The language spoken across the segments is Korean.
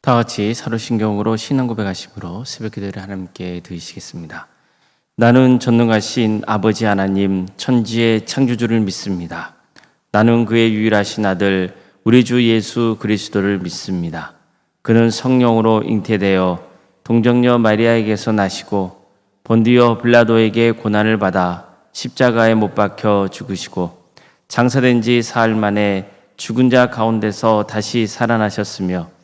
다 같이 사도신경으로 신앙 고백하심으로 새벽 기도를 하나님께 드리시겠습니다. 나는 전능하신 아버지 하나님 천지의 창조주를 믿습니다. 나는 그의 유일하신 아들 우리 주 예수 그리스도를 믿습니다. 그는 성령으로 잉태되어 동정녀 마리아에게서 나시고 본디오 빌라도에게 고난을 받아 십자가에 못 박혀 죽으시고 장사된 지 사흘 만에 죽은 자 가운데서 다시 살아나셨으며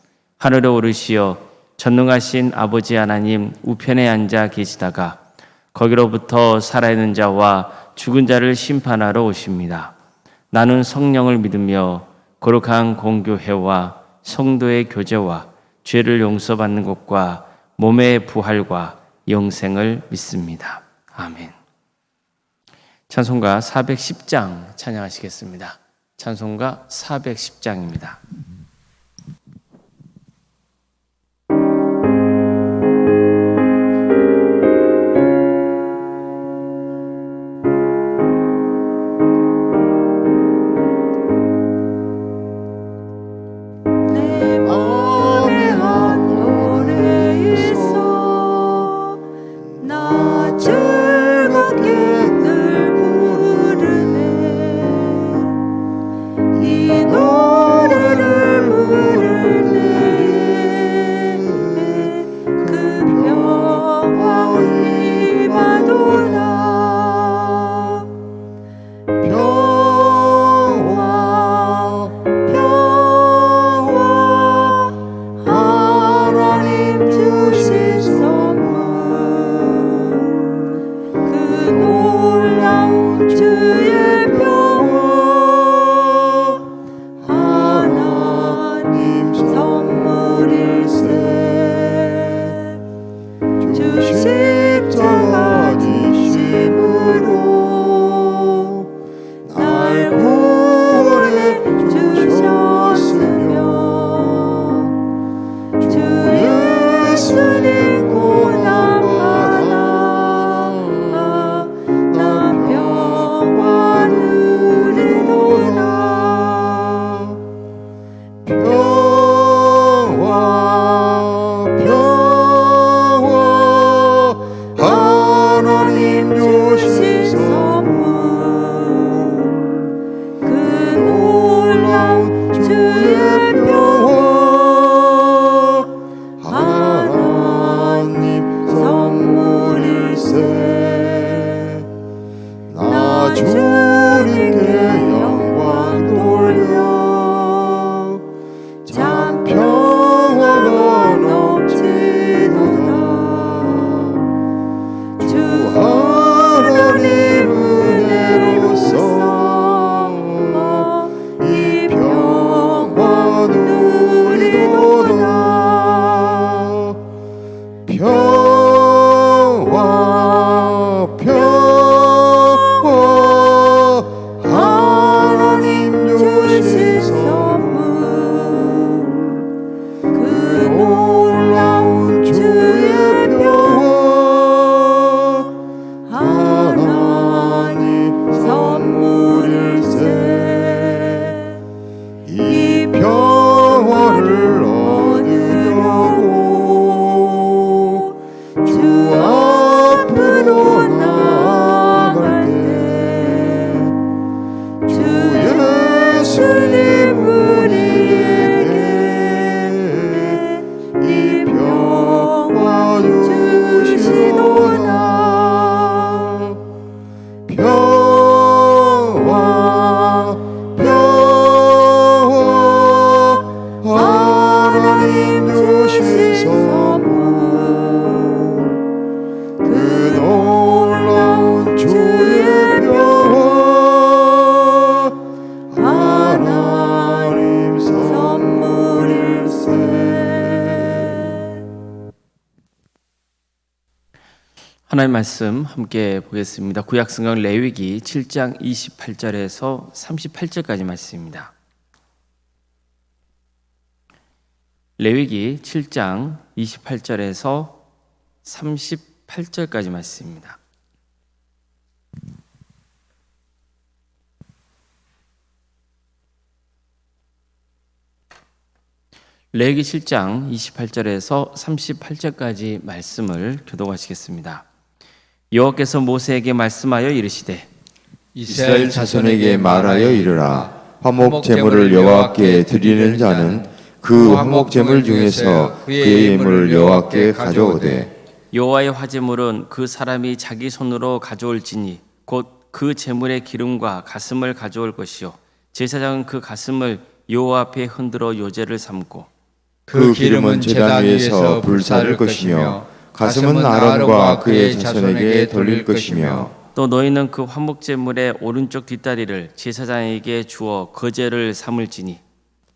하늘에 오르시어 전능하신 아버지 하나님 우편에 앉아 계시다가 거기로부터 살아있는 자와 죽은 자를 심판하러 오십니다. 나는 성령을 믿으며 거룩한 공교회와 성도의 교제와 죄를 용서받는 것과 몸의 부활과 영생을 믿습니다. 아멘. 찬송가 410장 찬양하시겠습니다. 찬송가 410장입니다. 하나님의 말씀 함께 보겠습니다. 구약성경 레위기 7장 28절에서 38절까지 말씀입니다. 레위기 7장 28절에서 38절까지 말씀입니다. 레위기 7장 28절에서 38절까지 말씀을 교독하시겠습니다. 여호와께서 모세에게 말씀하여 이르시되 이스라엘 자손에게 말하여 이르라. 화목 제물을 여호와께 드리는 자는 그 화목 제물 중에서 그의 예물을 여호와께 가져오되 여호와의 화제물은 그 사람이 자기 손으로 가져올지니 곧 그 제물의 기름과 가슴을 가져올 것이요 제사장은 그 가슴을 여호와 앞에 흔들어 요제를 삼고 그 기름은 제단 위에서 불사를 것이며 가슴은 아론과 그의 자손에게 돌릴 것이며 또 너희는 그 화목 제물의 오른쪽 뒷다리를 제사장에게 주어 거제를 삼을지니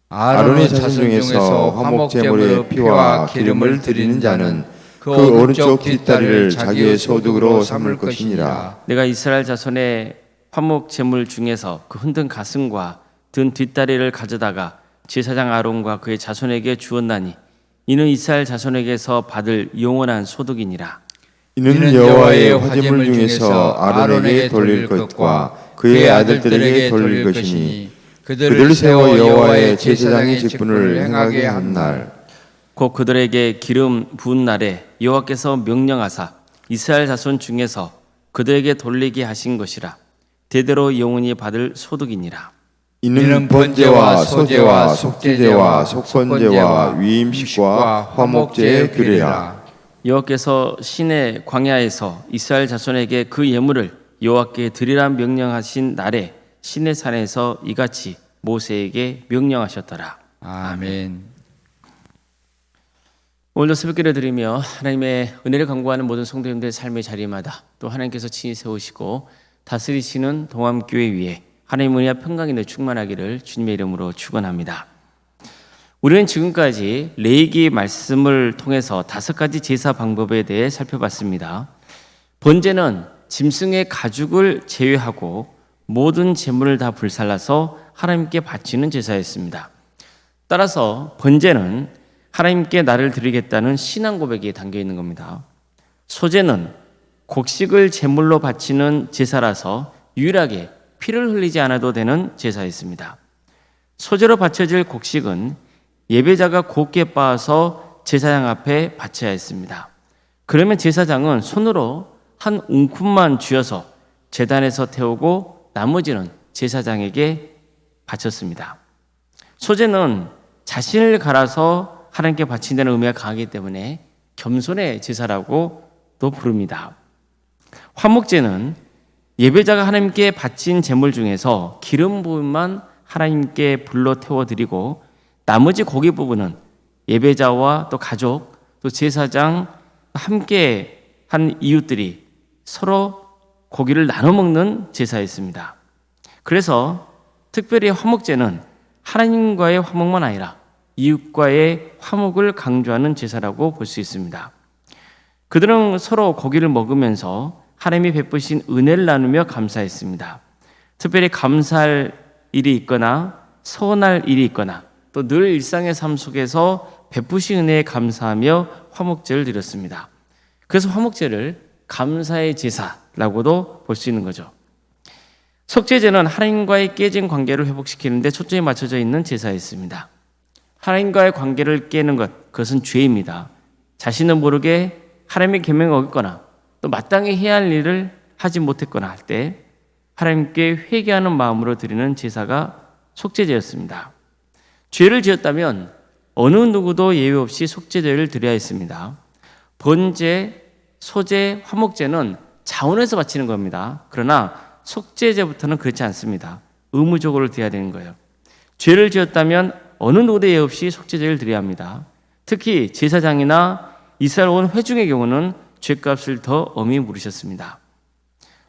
아론의 자손 중에서 화목 제물의 피와 기름을 드리는 자는 그 오른쪽 뒷다리를 자기의 소득으로 삼을 것이니라. 내가 이스라엘 자손의 화목 제물 중에서 그 흔든 가슴과 든 뒷다리를 가져다가 제사장 아론과 그의 자손에게 주었나니 이는 이스라엘 자손에게서 받을 영원한 소득이니라. 이는 여호와의 화제물 중에서 아론에게 돌릴 것과 그의 아들들에게 돌릴 것이니 그들을 세워 여호와의 제사장의 직분을 행하게 한 날 곧 그들에게 기름 부은 날에 여호와께서 명령하사 이스라엘 자손 중에서 그들에게 돌리게 하신 것이라. 대대로 영원히 받을 소득이니라. 이는 번제와 소제와 속제제와 속건제와 위임식과 화목제의 규례라. 여호와께서 시내 광야에서 이스라엘 자손에게 그 예물을 여호와께 드리라 명령하신 날에 시내 산에서 이같이 모세에게 명령하셨더라. 아멘. 오늘도 새벽기를 드리며 하나님의 은혜를 간구하는 모든 성도님들의 삶의 자리마다 또 하나님께서 친히 세우시고 다스리시는 동암교회 위에 하나님의 은혜와 평강이 늘 충만하기를 주님의 이름으로 축원합니다. 우리는 지금까지 레위기 말씀을 통해서 5가지 제사 방법에 대해 살펴봤습니다. 번제는 짐승의 가죽을 제외하고 모든 제물을 다 불살라서 하나님께 바치는 제사였습니다. 따라서 번제는 하나님께 나를 드리겠다는 신앙 고백이 담겨 있는 겁니다. 소제는 곡식을 제물로 바치는 제사라서 유일하게 피를 흘리지 않아도 되는 제사였습니다. 소제로 바쳐질 곡식은 예배자가 곱게 빻아서 제사장 앞에 바쳐야 했습니다. 그러면 제사장은 손으로 한 웅큼만 쥐어서 제단에서 태우고 나머지는 제사장에게 바쳤습니다. 소제는 자신을 갈아서 하나님께 바친다는 의미가 강하기 때문에 겸손의 제사라고도 부릅니다. 화목제는 예배자가 하나님께 바친 제물 중에서 기름 부분만 하나님께 불로 태워드리고 나머지 고기 부분은 예배자와 또 가족 또 제사장 함께 한 이웃들이 서로 고기를 나눠 먹는 제사였습니다. 그래서 특별히 화목제는 하나님과의 화목만 아니라 이웃과의 화목을 강조하는 제사라고 볼 수 있습니다. 그들은 서로 고기를 먹으면서 하나님이 베푸신 은혜를 나누며 감사했습니다. 특별히 감사할 일이 있거나 서운할 일이 있거나 또 늘 일상의 삶 속에서 베푸신 은혜에 감사하며 화목제를 드렸습니다. 그래서 화목제를 감사의 제사라고도 볼 수 있는 거죠. 속죄제는 하나님과의 깨진 관계를 회복시키는 데 초점이 맞춰져 있는 제사였습니다. 하나님과의 관계를 깨는 것, 그것은 죄입니다. 자신은 모르게 하나님의 계명을 어겼거나 또 마땅히 해야 할 일을 하지 못했거나 할 때 하나님께 회개하는 마음으로 드리는 제사가 속죄제였습니다. 죄를 지었다면 어느 누구도 예외 없이 속죄제를 드려야 했습니다. 번제, 소제, 화목제는 자원에서 바치는 겁니다. 그러나 속죄제부터는 그렇지 않습니다. 의무적으로 드려야 되는 거예요. 죄를 지었다면 어느 누구도 예외 없이 속죄제를 드려야 합니다. 특히 제사장이나 이스라엘 온 회중의 경우는 죄값을 더 엄히 물으셨습니다.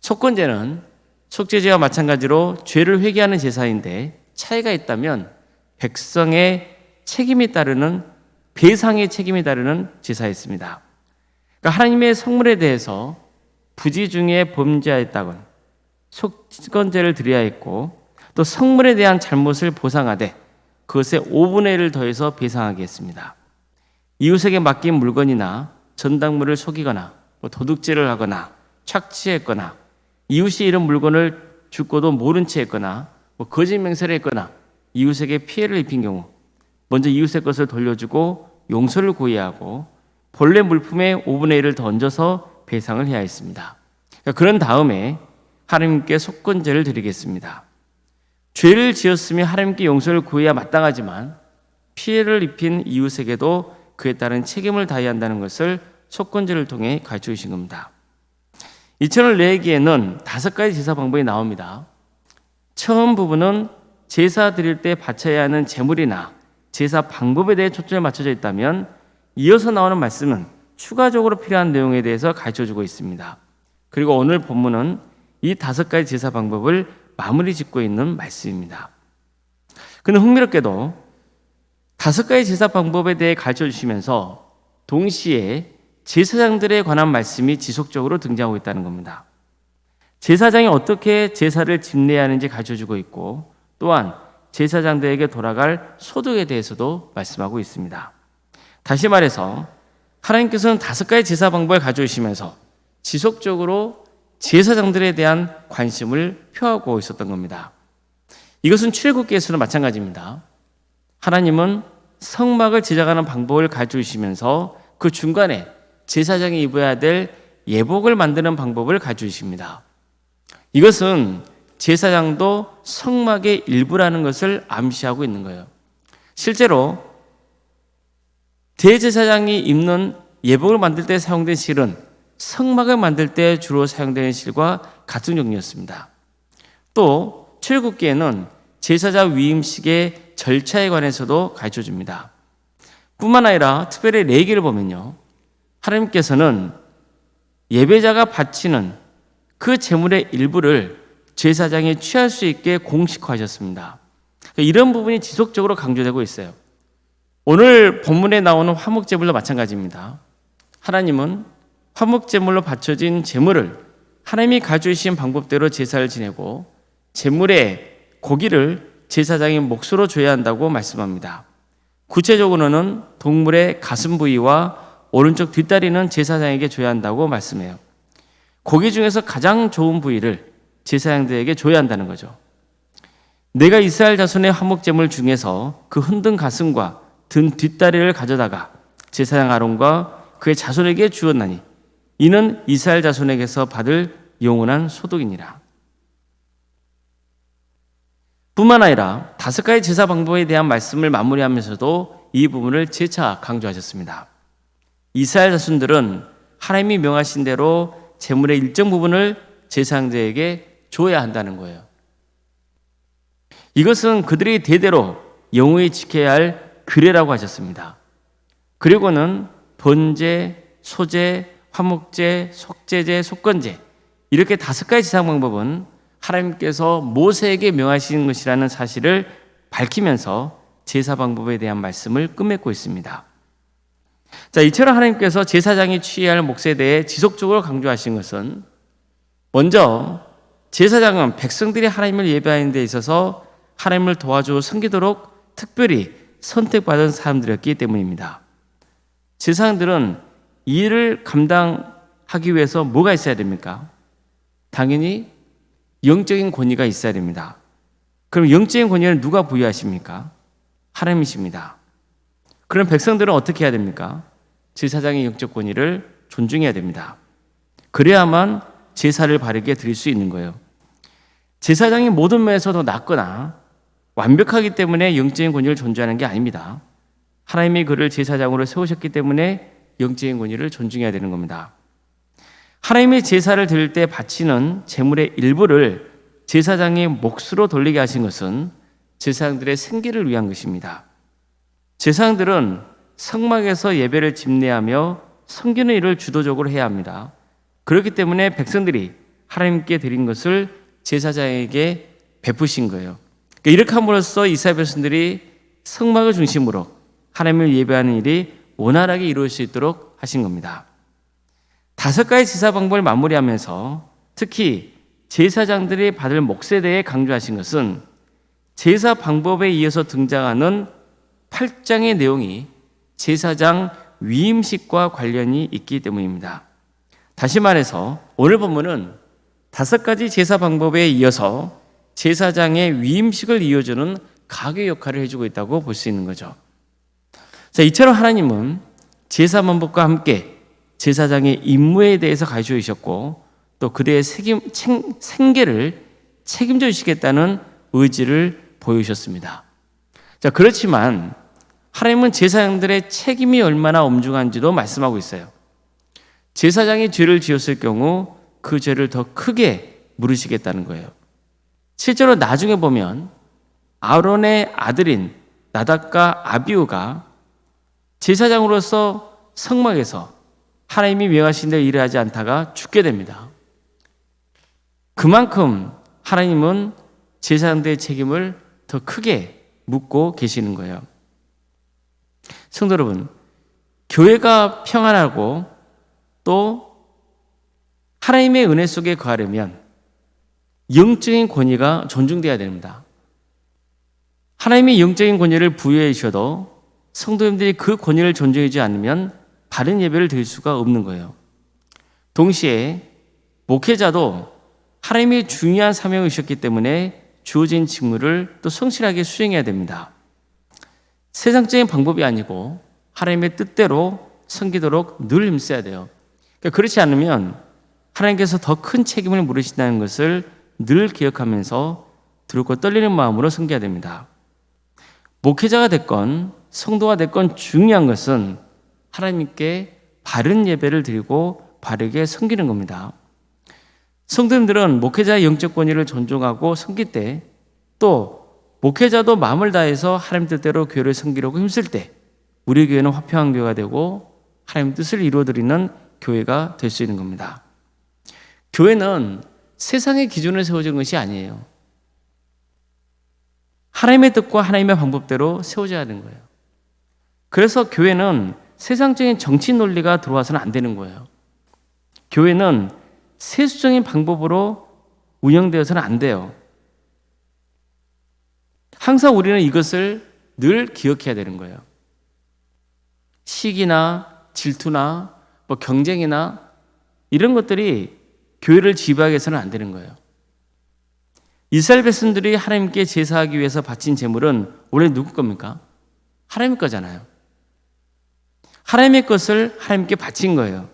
속건제는 속죄제와 마찬가지로 죄를 회개하는 제사인데 차이가 있다면 백성의 책임이 따르는 배상의 책임이 따르는 제사였습니다. 그러니까 하나님의 성물에 대해서 부지 중에 범죄하였다건 속건제를 드려야 했고 또 성물에 대한 잘못을 보상하되 그것에 5분의 1을 더해서 배상하게 했습니다. 이웃에게 맡긴 물건이나 전당물을 속이거나 도둑질을 하거나 착취했거나 이웃이 이런 물건을 죽고도 모른 채 했거나 거짓 맹세를 했거나 이웃에게 피해를 입힌 경우 먼저 이웃의 것을 돌려주고 용서를 구해야 하고 본래 물품의 5분의 1을 던져서 배상을 해야 했습니다. 그런 다음에 하나님께 속건제를 드리겠습니다. 죄를 지었으며 하나님께 용서를 구해야 마땅하지만 피해를 입힌 이웃에게도 그에 따른 책임을 다해야 한다는 것을 속건제를 통해 가르쳐 주신 겁니다. 이처럼 레위기에는 5가지 제사 방법이 나옵니다. 처음 부분은 제사 드릴 때 바쳐야 하는 제물이나 제사 방법에 대해 초점이 맞춰져 있다면 이어서 나오는 말씀은 추가적으로 필요한 내용에 대해서 가르쳐주고 있습니다. 그리고 오늘 본문은 이 5가지 제사 방법을 마무리 짓고 있는 말씀입니다. 그는 흥미롭게도 5가지 제사 방법에 대해 가르쳐 주시면서 동시에 제사장들에 관한 말씀이 지속적으로 등장하고 있다는 겁니다. 제사장이 어떻게 제사를 집례해야 하는지 가르쳐주고 있고 또한 제사장들에게 돌아갈 소득에 대해서도 말씀하고 있습니다. 다시 말해서 하나님께서는 5가지 제사 방법을 가져오시면서 지속적으로 제사장들에 대한 관심을 표하고 있었던 겁니다. 이것은 출애굽기에서도 마찬가지입니다. 하나님은 성막을 제작하는 방법을 가르쳐주시면서 그 중간에 제사장이 입어야 될 예복을 만드는 방법을 가르쳐주십니다. 이것은 제사장도 성막의 일부라는 것을 암시하고 있는 거예요. 실제로 대제사장이 입는 예복을 만들 때 사용된 실은 성막을 만들 때 주로 사용되는 실과 같은 종류였습니다. 또 출애굽기에는 제사자 위임식의 절차에 관해서도 가르쳐줍니다. 뿐만 아니라 특별히 레위기를 보면요, 하나님께서는 예배자가 바치는 그 제물의 일부를 제사장이 취할 수 있게 공식화하셨습니다. 이런 부분이 지속적으로 강조되고 있어요. 오늘 본문에 나오는 화목제물도 마찬가지입니다. 하나님은 화목제물로 바쳐진 제물을 하나님이 가져주신 방법대로 제사를 지내고 제물의 고기를 제사장이 몫으로 줘야 한다고 말씀합니다. 구체적으로는 동물의 가슴 부위와 오른쪽 뒷다리는 제사장에게 줘야 한다고 말씀해요. 고기 중에서 가장 좋은 부위를 제사장들에게 줘야 한다는 거죠. 내가 이스라엘 자손의 화목제물 중에서 그 흔든 가슴과 든 뒷다리를 가져다가 제사장 아론과 그의 자손에게 주었나니 이는 이스라엘 자손에게서 받을 영원한 소득이니라. 뿐만 아니라 5가지 제사 방법에 대한 말씀을 마무리하면서도 이 부분을 재차 강조하셨습니다. 이스라엘 자손들은 하나님이 명하신 대로 제물의 일정 부분을 제사장들에게 줘야 한다는 거예요. 이것은 그들이 대대로 영원히 지켜야 할 규례라고 하셨습니다. 그리고는 번제, 소제, 화목제, 속제제, 속건제 이렇게 5가지 제사 방법은 하나님께서 모세에게 명하신 것이라는 사실을 밝히면서 제사 방법에 대한 말씀을 끝맺고 있습니다. 자, 이처럼 하나님께서 제사장이 취해야 할 몫에 대해 지속적으로 강조하신 것은 먼저 제사장은 백성들이 하나님을 예배하는 데 있어서 하나님을 도와줘 섬기도록 특별히 선택받은 사람들이었기 때문입니다. 제사장들은 이 일을 감당하기 위해서 뭐가 있어야 됩니까? 당연히 영적인 권위가 있어야 됩니다. 그럼 영적인 권위를 누가 부여하십니까? 하나님이십니다. 그럼 백성들은 어떻게 해야 됩니까? 제사장의 영적 권위를 존중해야 됩니다. 그래야만 제사를 바르게 드릴 수 있는 거예요. 제사장이 모든 면에서 더 낫거나 완벽하기 때문에 영적인 권위를 존중하는 게 아닙니다. 하나님이 그를 제사장으로 세우셨기 때문에 영적인 권위를 존중해야 되는 겁니다. 하나님의 제사를 드릴 때 바치는 제물의 일부를 제사장의 몫으로 돌리게 하신 것은 제사장들의 생계를 위한 것입니다. 제사장들은 성막에서 예배를 집례하며 섬기는 일을 주도적으로 해야 합니다. 그렇기 때문에 백성들이 하나님께 드린 것을 제사장에게 베푸신 거예요. 이렇게 함으로써 이스라엘 백성들이 성막을 중심으로 하나님을 예배하는 일이 원활하게 이루어질 수 있도록 하신 겁니다. 5가지 제사 방법을 마무리하면서 특히 제사장들이 받을 몫에 대해 강조하신 것은 제사 방법에 이어서 등장하는 8장의 내용이 제사장 위임식과 관련이 있기 때문입니다. 다시 말해서 오늘 본문은 5가지 제사 방법에 이어서 제사장의 위임식을 이어주는 가교 역할을 해주고 있다고 볼 수 있는 거죠. 자, 이처럼 하나님은 제사 방법과 함께 제사장의 임무에 대해서 가르쳐 주셨고 또 그들의 생계를 책임져 주시겠다는 의지를 보여주셨습니다. 자, 그렇지만 하나님은 제사장들의 책임이 얼마나 엄중한지도 말씀하고 있어요. 제사장이 죄를 지었을 경우 그 죄를 더 크게 물으시겠다는 거예요. 실제로 나중에 보면 아론의 아들인 나답과 아비후가 제사장으로서 성막에서 하나님이 명하신 대로 일을 하지 않다가 죽게 됩니다. 그만큼 하나님은 제사장들의 책임을 더 크게 묻고 계시는 거예요. 성도 여러분, 교회가 평안하고 또 하나님의 은혜 속에 거하려면 영적인 권위가 존중돼야 됩니다. 하나님이 영적인 권위를 부여해 주셔도 성도님들이 그 권위를 존중하지 않으면 바른 예배를 드릴 수가 없는 거예요. 동시에 목회자도 하나님의 중요한 사명을 주셨기 때문에 주어진 직무를 또 성실하게 수행해야 됩니다. 세상적인 방법이 아니고 하나님의 뜻대로 섬기도록 늘 힘써야 돼요. 그러니까 그렇지 않으면 하나님께서 더 큰 책임을 물으신다는 것을 늘 기억하면서 두렵고 떨리는 마음으로 섬겨야 됩니다. 목회자가 됐건 성도가 됐건 중요한 것은 하나님께 바른 예배를 드리고 바르게 섬기는 겁니다. 성도님들은 목회자의 영적 권위를 존중하고 섬길 때 또 목회자도 마음을 다해서 하나님 뜻대로 교회를 섬기려고 힘쓸 때 우리 교회는 화평한 교회가 되고 하나님 뜻을 이루어드리는 교회가 될 수 있는 겁니다. 교회는 세상의 기준을 세워주는 것이 아니에요. 하나님의 뜻과 하나님의 방법대로 세워져야 하는 거예요. 그래서 교회는 세상적인 정치 논리가 들어와서는 안 되는 거예요. 교회는 세수적인 방법으로 운영되어서는 안 돼요. 항상 우리는 이것을 늘 기억해야 되는 거예요. 시기나 질투나 경쟁이나 이런 것들이 교회를 지배하게 해서는 안 되는 거예요. 이스라엘 백성들이 하나님께 제사하기 위해서 바친 제물은 원래 누구 겁니까? 하나님 거잖아요. 하나님의 것을 하나님께 바친 거예요.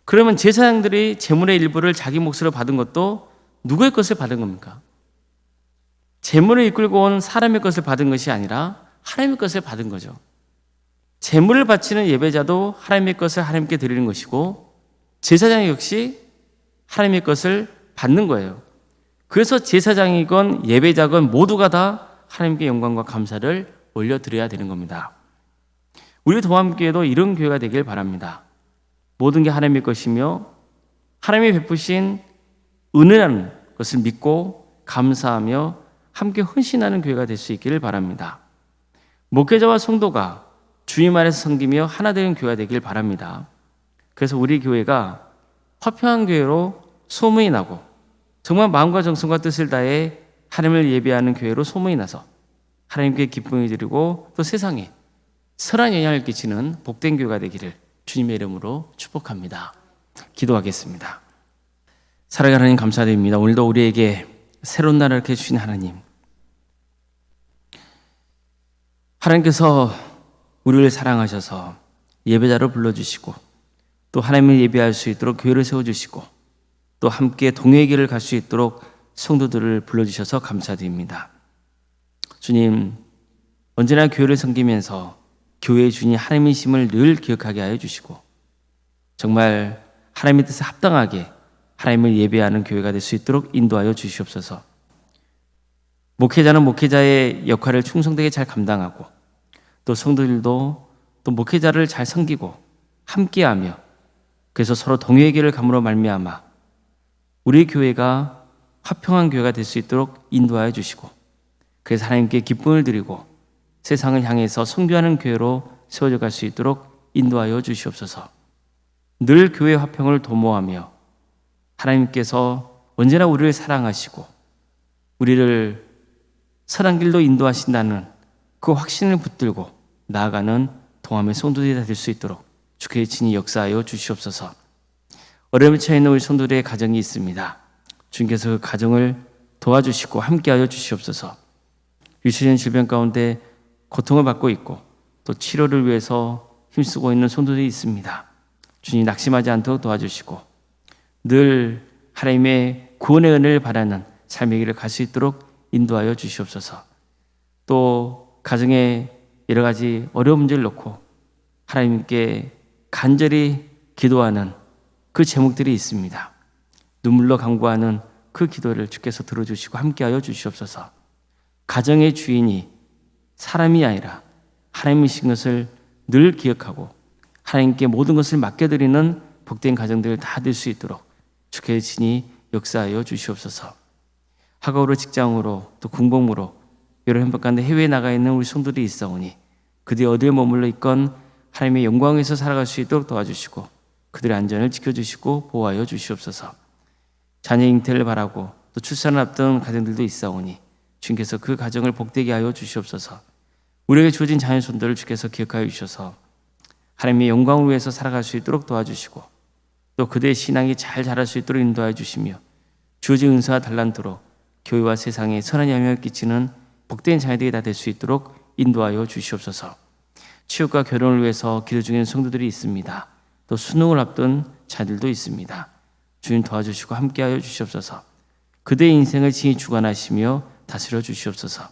그러면 제사장들이 제물의 일부를 자기 몫으로 받은 것도 누구의 것을 받은 겁니까? 제물을 이끌고 온 사람의 것을 받은 것이 아니라 하나님의 것을 받은 거죠. 제물을 바치는 예배자도 하나님의 것을 하나님께 드리는 것이고 제사장 역시 하나님의 것을 받는 거예요. 그래서 제사장이건 예배자건 모두가 다 하나님께 영광과 감사를 올려드려야 되는 겁니다. 우리 동암교회도 이런 교회가 되길 바랍니다. 모든 게 하나님의 것이며 하나님이 베푸신 은혜라는 것을 믿고 감사하며 함께 헌신하는 교회가 될 수 있기를 바랍니다. 목회자와 성도가 주님 안에서 섬기며 하나 되는 교회가 되길 바랍니다. 그래서 우리 교회가 화평한 교회로 소문이 나고 정말 마음과 정성과 뜻을 다해 하나님을 예배하는 교회로 소문이 나서 하나님께 기쁨을 드리고 또 세상에 선한 영향을 끼치는 복된 교회가 되기를 주님의 이름으로 축복합니다. 기도하겠습니다. 사랑하는 하나님 감사드립니다. 오늘도 우리에게 새로운 날을 이렇게 주신 하나님, 하나님께서 우리를 사랑하셔서 예배자로 불러주시고 또 하나님을 예배할 수 있도록 교회를 세워주시고 또 함께 동행의 길을 갈 수 있도록 성도들을 불러주셔서 감사드립니다. 주님, 언제나 교회를 섬기면서 교회의 주인이 하나님이심을 늘 기억하게 하여 주시고 정말 하나님의 뜻에 합당하게 하나님을 예배하는 교회가 될 수 있도록 인도하여 주시옵소서. 목회자는 목회자의 역할을 충성되게 잘 감당하고 또 성도들도 또 목회자를 잘 섬기고 함께하며 그래서 서로 동행의 길을 감으로 말미암아 우리 교회가 화평한 교회가 될 수 있도록 인도하여 주시고 그래서 하나님께 기쁨을 드리고 세상을 향해서 선교하는 교회로 세워져 갈 수 있도록 인도하여 주시옵소서. 늘 교회 화평을 도모하며 하나님께서 언제나 우리를 사랑하시고 우리를 선한 길로 인도하신다는 그 확신을 붙들고 나아가는 동함의 성도들이 될 수 있도록 주께서 친히 역사하여 주시옵소서. 어려움에 처해 있는 우리 성도들의 가정이 있습니다. 주님께서 그 가정을 도와주시고 함께하여 주시옵소서. 유치원 질병 가운데 고통을 받고 있고 또 치료를 위해서 힘쓰고 있는 성도들이 있습니다. 주님 낙심하지 않도록 도와주시고 늘 하나님의 구원의 은혜를 바라는 삶의 길을 갈 수 있도록 인도하여 주시옵소서. 또 가정에 여러 가지 어려운 문제를 놓고 하나님께 간절히 기도하는 그 제목들이 있습니다. 눈물로 간구하는 그 기도를 주께서 들어주시고 함께하여 주시옵소서. 가정의 주인이 사람이 아니라 하나님이신 것을 늘 기억하고 하나님께 모든 것을 맡겨드리는 복된 가정들 다 될 수 있도록 주께서 친히 역사하여 주시옵소서. 학업으로 직장으로 또 군복무로 여러 행복 가운데 해외에 나가 있는 우리 성도들이 있사오니 그들이 어디에 머물러 있건 하나님의 영광에서 살아갈 수 있도록 도와주시고 그들의 안전을 지켜주시고 보호하여 주시옵소서. 자녀 잉태를 바라고 또 출산을 앞둔 가정들도 있사오니 주님께서 그 가정을 복되게 하여 주시옵소서. 우리에게 주어진 자녀 손들을 주께서 기억하여 주셔서 하나님의 영광을 위해서 살아갈 수 있도록 도와주시고 또 그들의 신앙이 잘 자랄 수 있도록 인도하여 주시며 주어진 은사와 달란트로 교회와 세상에 선한 영향을 끼치는 복된 자녀들이 다 될 수 있도록 인도하여 주시옵소서. 취업과 결혼을 위해서 기도 중인 성도들이 있습니다. 또 수능을 앞둔 자들도 있습니다. 주님 도와주시고 함께하여 주시옵소서. 그들의 인생을 친히 주관하시며 다스려 주시옵소서.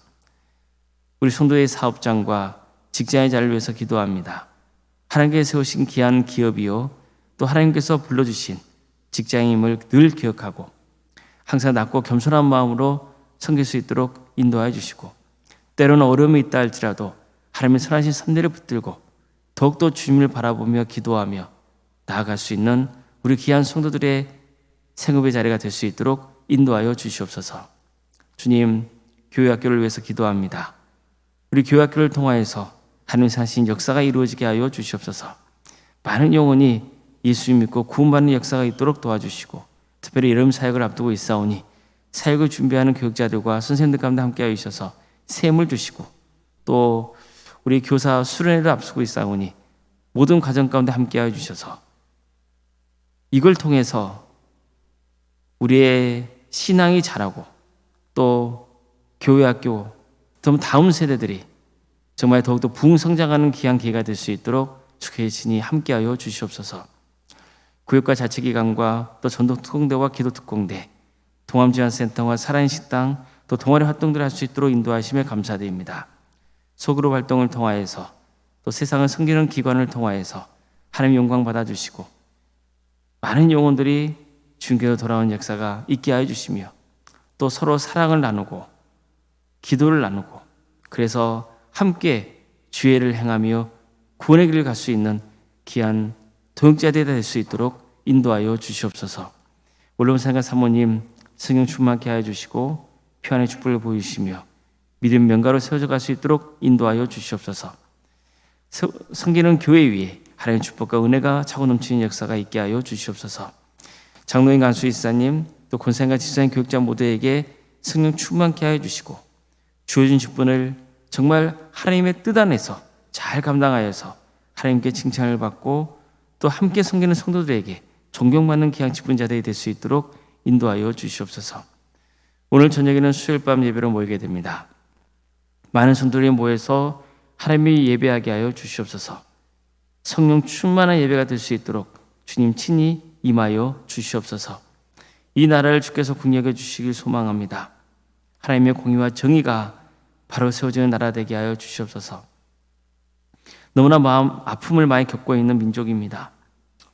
우리 성도의 사업장과 직장의 자를 위해서 기도합니다. 하나님께서 세우신 귀한 기업이요 또 하나님께서 불러주신 직장임을 늘 기억하고 항상 낮고 겸손한 마음으로 섬길 수 있도록 인도하여 주시고 때로는 어려움이 있다 할지라도 하나님의 선하신 선대를 붙들고 더욱더 주님을 바라보며 기도하며 나아갈 수 있는 우리 귀한 성도들의 생업의 자리가 될 수 있도록 인도하여 주시옵소서. 주님, 교회학교를 위해서 기도합니다. 우리 교회학교를 통하여서 하나님 사신 역사가 이루어지게 하여 주시옵소서. 많은 영혼이 예수 믿고 구원받는 역사가 있도록 도와주시고 특별히 이름 사역을 앞두고 있사오니 사역을 준비하는 교육자들과 선생님들 가운데 함께하여 주셔서 셈을 주시고 또 우리 교사 수련회를 앞두고 있사오니 모든 과정 가운데 함께하여 주셔서 이걸 통해서 우리의 신앙이 자라고 또 교회학교 또 다음 세대들이 정말 더욱더 부흥성장하는 귀한 기회가 될 수 있도록 주께서 친히 함께하여 주시옵소서. 구역과 자치기관과 또 전도특공대와 기도특공대, 동암지원센터와 살아있는 식당 또 동아리 활동들을 할 수 있도록 인도하심에 감사드립니다. 소그룹 활동을 통하여서 또 세상을 섬기는 기관을 통하여서 하나님 영광 받아주시고 많은 영혼들이 주님께로 돌아온 역사가 있게 하여 주시며 또 서로 사랑을 나누고 기도를 나누고 그래서 함께 주의를 행하며 구원의 길을 갈 수 있는 귀한 동역자들이 될 수 있도록 인도하여 주시옵소서. 올림산과 사모님 성령 충만케 하여 주시고 평안의 축복을 보이시며 믿음 명가로 세워져 갈 수 있도록 인도하여 주시옵소서. 섬기는 교회 위에 하나님의 축복과 은혜가 차고 넘치는 역사가 있게 하여 주시옵소서. 장로인 간수 이사님 또 권사님과 집사님 교육자 모두에게 성령 충만케 하여 주시고 주어진 직분을 정말 하나님의 뜻 안에서 잘 감당하여서 하나님께 칭찬을 받고 또 함께 섬기는 성도들에게 존경받는 귀한 직분자들이 될 수 있도록 인도하여 주시옵소서. 오늘 저녁에는 수요일 밤 예배로 모이게 됩니다. 많은 성도들이 모여서 하나님이 예배하게 하여 주시옵소서. 성령 충만한 예배가 될 수 있도록 주님 친히 임하여 주시옵소서. 이 나라를 주께서 국력해 주시길 소망합니다. 하나님의 공의와 정의가 바로 세워지는 나라 되게 하여 주시옵소서. 너무나 마음 아픔을 많이 겪고 있는 민족입니다.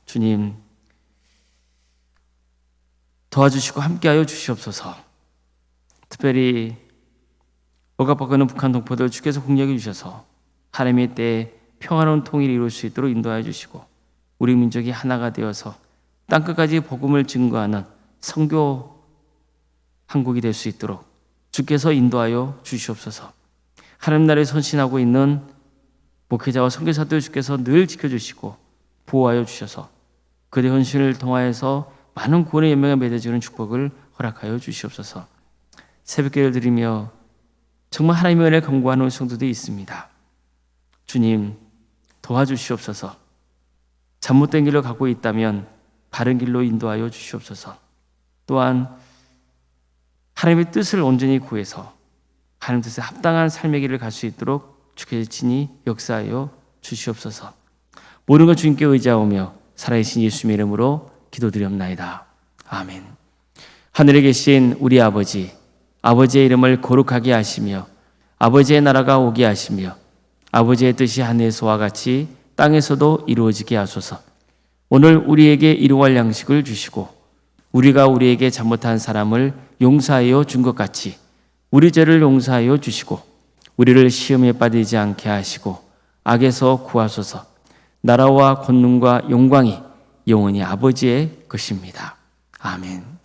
주님 도와주시고 함께하여 주시옵소서. 특별히 억압받고 있는 북한 동포들 주께서 공략해 주셔서 하나님의 때에 평화로운 통일을 이룰 수 있도록 인도하여 주시고 우리 민족이 하나가 되어서 땅끝까지 복음을 증거하는 선교 한국이 될 수 있도록 주께서 인도하여 주시옵소서. 하나님 나라에 선신하고 있는 목회자와 선교사들 주께서 늘 지켜주시고 보호하여 주셔서 그들의 헌신을 통하여서 많은 구원의 연명에 맺어지는 축복을 허락하여 주시옵소서. 새벽기를 드리며 정말 하나님의 은혜를 간구하는 성도들이 있습니다. 주님 도와주시옵소서. 잘못된 길로 가고 있다면 바른 길로 인도하여 주시옵소서. 또한 하나님의 뜻을 온전히 구해서 하나님 뜻에 합당한 삶의 길을 갈 수 있도록 주께서 친히 역사하여 주시옵소서. 모든 것 주님께 의지하오며 살아계신 예수님의 이름으로 기도드리옵나이다. 아멘. 하늘에 계신 우리 아버지, 아버지의 이름을 거룩하게 하시며 아버지의 나라가 오게 하시며 아버지의 뜻이 하늘에서와 같이 땅에서도 이루어지게 하소서. 오늘 우리에게 일용할 양식을 주시고 우리가 우리에게 잘못한 사람을 용서하여 준 것 같이 우리 죄를 용서하여 주시고 우리를 시험에 빠지지 않게 하시고 악에서 구하소서. 나라와 권능과 영광이 영원히 아버지의 것입니다. 아멘.